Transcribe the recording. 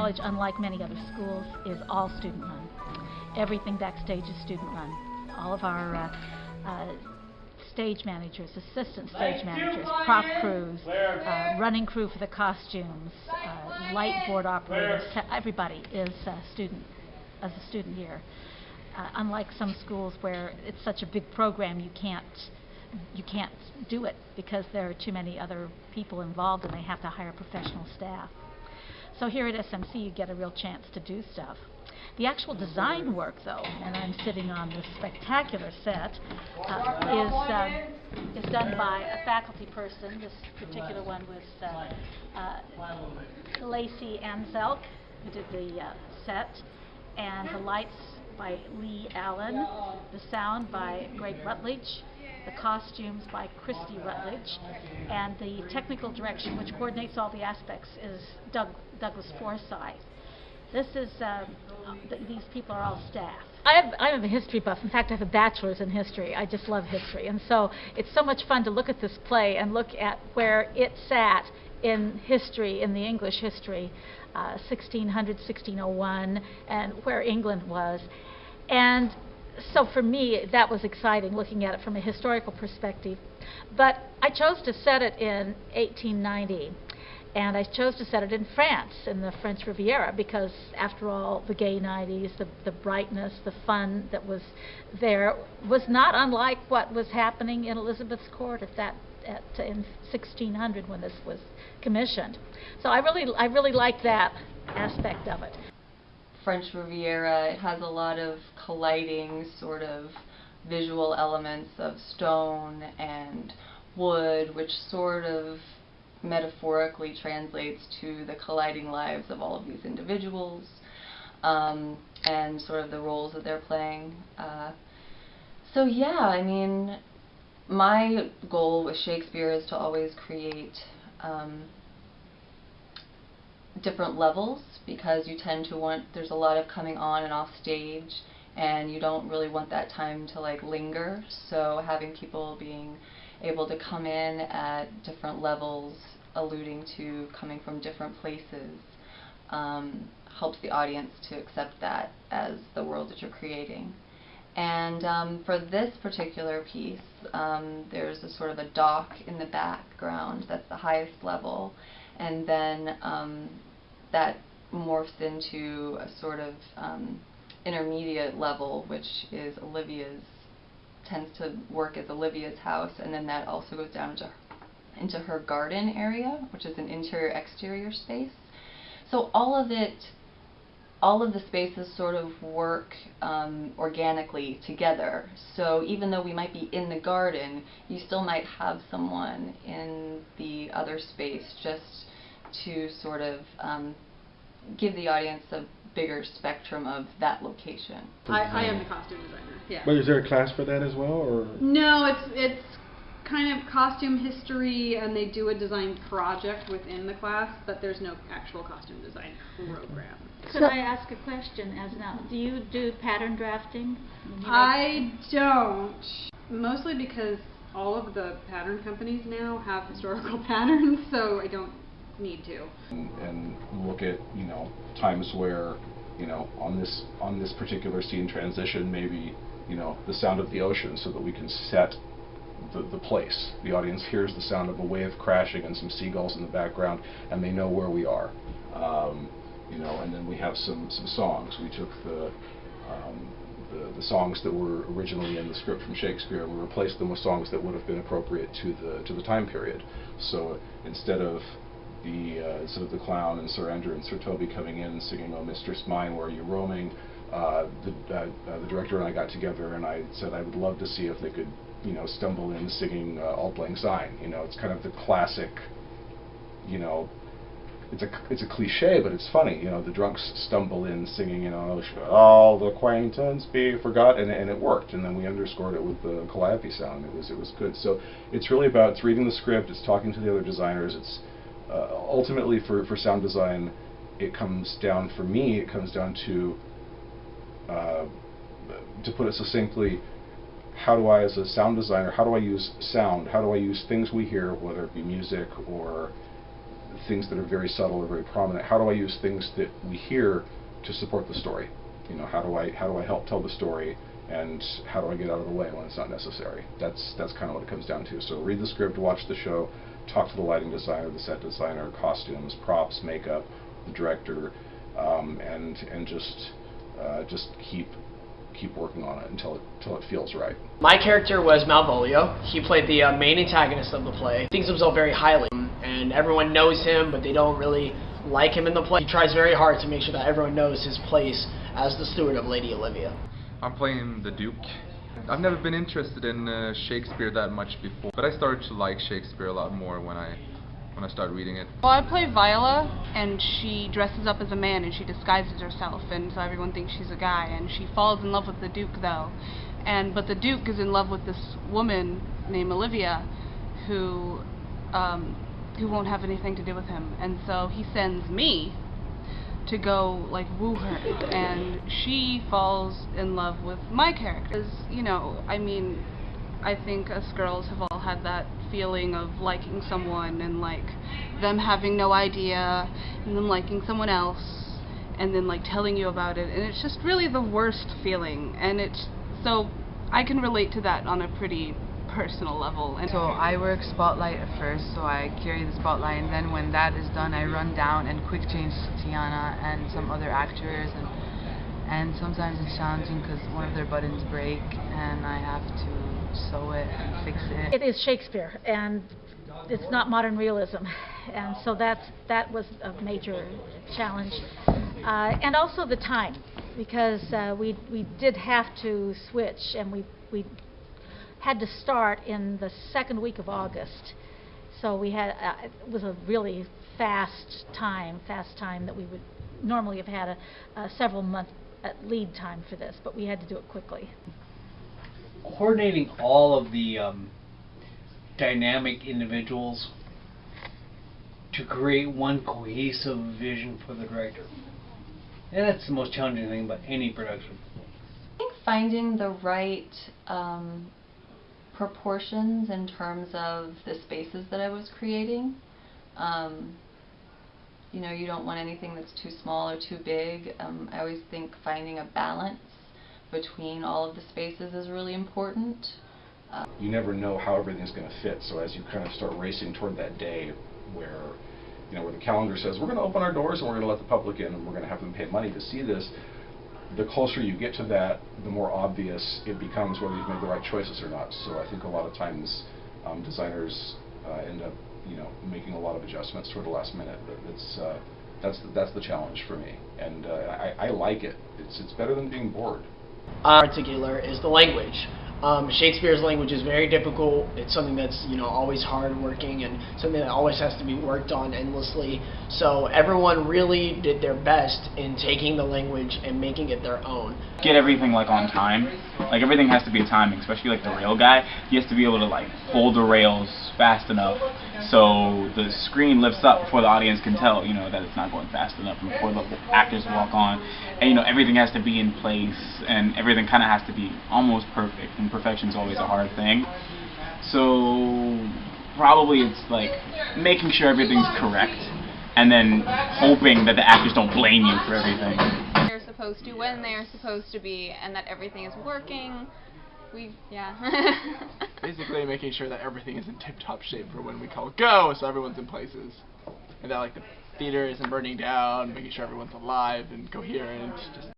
college, unlike many other schools, is all student-run. Everything backstage is student-run. All of our stage managers, assistant stage managers, prop crews, running crew for the costumes, light board operators, everybody is a student here. Unlike some schools where it's such a big program, you can't do it because there are too many other people involved and they have to hire professional staff. So here at SMC you get a real chance to do stuff. The actual design work, though, and I'm sitting on this spectacular set, is done by a faculty person. This particular one was Lacey Anzelk, who did the set, and the lights by Lee Allen, the sound by Greg Rutledge, the costumes by Christy Rutledge, and the technical direction, which coordinates all the aspects, is Douglas Forsyth. This is, these people are all staff. I'm a history buff. In fact, I have a bachelor's in history. I just love history. And so it's so much fun to look at this play and look at where it sat in history, in the English history, 1600, 1601, and where England was. And so for me, that was exciting, looking at it from a historical perspective. But I chose to set it in 1890. And I chose to set it in France, in the French Riviera, because after all, the gay 90s, the brightness, the fun that was there was not unlike what was happening in Elizabeth's court in 1600 when this was commissioned. So I really like that aspect of it. French Riviera, it has a lot of colliding sort of visual elements of stone and wood, which sort of metaphorically translates to the colliding lives of all of these individuals and sort of the roles that they're playing. So yeah, I mean, my goal with Shakespeare is to always create different levels, because you tend to want, there's a lot of coming on and off stage, and you don't really want that time to like linger. So having people being able to come in at different levels, alluding to coming from different places, helps the audience to accept that as the world that you're creating. And for this particular piece, there's a sort of a dock in the background that's the highest level, and then that morphs into a sort of intermediate level, which is Olivia's, tends to work as Olivia's house, and then that also goes down into her garden area, which is an interior-exterior space. So all of the spaces sort of work organically together. So even though we might be in the garden, you still might have someone in the other space just to sort of give the audience a bigger spectrum of that location. I am the costume designer. Yeah. But is there a class for that as well, or? No, it's kind of costume history, and they do a design project within the class, but there's no actual costume design program. Could I ask a question as now? Do you do pattern drafting? I don't. Mostly because all of the pattern companies now have historical patterns, so I don't need to. And look at, you know, times where, you know, on this particular scene transition, maybe, you know, the sound of the ocean, so that we can set the place. The audience hears the sound of a wave crashing and some seagulls in the background, and they know where we are. You know, and then we have some songs. We took the songs that were originally in the script from Shakespeare, and we replaced them with songs that would have been appropriate to the time period. So instead of sort of the clown and Sir Andrew and Sir Toby coming in and singing "Oh Mistress Mine, Where Are You Roaming," the director and I got together, and I said I would love to see if they could, you know, stumble in singing "Auld Lang Syne." You know, it's kind of the classic, you know, it's a cliche, but it's funny. You know, the drunks stumble in singing, you know, "All the acquaintance be forgot," and it worked. And then we underscored it with the calliope sound. It was good. So it's really about, it's reading the script, it's talking to the other designers. It's ultimately for sound design, it comes down, for me, it comes down to put it succinctly, how do I, as a sound designer, how do I use sound? How do I use things we hear, whether it be music or things that are very subtle or very prominent. How do I use things that we hear to support the story? You know, how do I help tell the story, and how do I get out of the way when it's not necessary? That's kind of what it comes down to. So read the script, watch the show, talk to the lighting designer, the set designer, costumes, props, makeup, the director, and just keep working on it until it feels right. My character was Malvolio. He played the main antagonist of the play. He thinks himself very highly, and everyone knows him, but they don't really like him in the play. He tries very hard to make sure that everyone knows his place as the steward of Lady Olivia. I'm playing the Duke. I've never been interested in Shakespeare that much before, but I started to like Shakespeare a lot more when I started reading it. Well, I play Viola, and she dresses up as a man and she disguises herself, and so everyone thinks she's a guy, and she falls in love with the Duke though. But the Duke is in love with this woman named Olivia who won't have anything to do with him, and so he sends me to go like woo her, and she falls in love with my character. You know, I mean, I think us girls have all had that feeling of liking someone and like them having no idea and them liking someone else and then like telling you about it, and it's just really the worst feeling, and so I can relate to that on a pretty personal level. And so I work spotlight at first, so I carry the spotlight, and then when that is done I run down and quick change to Tiana and some other actors, and sometimes it's challenging because one of their buttons break and I have to sew it and fix it. It is Shakespeare, and it's not modern realism, and so that was a major challenge, and also the time, because we did have to switch, and we had to start in the second week of August, so we had it was a really fast time that we would normally have had a several month lead time for this, but we had to do it quickly. Coordinating all of the dynamic individuals to create one cohesive vision for the director. And that's the most challenging thing about any production. I think finding the right proportions in terms of the spaces that I was creating. You know, you don't want anything that's too small or too big. I always think finding a balance between all of the spaces is really important. You never know how everything's going to fit, so as you kind of start racing toward that day where, you know, where the calendar says we're going to open our doors and we're going to let the public in and we're going to have them pay money to see this, the closer you get to that, the more obvious it becomes whether you've made the right choices or not. So I think a lot of times designers end up, you know, making a lot of adjustments toward the last minute. That's the challenge for me, and I like it. It's better than being bored. In particular is the language. Shakespeare's language is very difficult. It's something that's, you know, always hard working and something that always has to be worked on endlessly. So everyone really did their best in taking the language and making it their own. Get everything like on time. Like everything has to be timing, especially like the rail guy. He has to be able to like hold the rails fast enough so the screen lifts up before the audience can tell, you know, that it's not going fast enough, and before the actors walk on. And, you know, everything has to be in place and everything kind of has to be almost perfect, and perfection is always a hard thing. So probably it's like making sure everything's correct and then hoping that the actors don't blame you for everything. They're supposed to, when they're supposed to be, and that everything is working. Basically making sure that everything is in tip-top shape for when we call go, so everyone's in places. And that like the theater isn't burning down, making sure everyone's alive and coherent. Just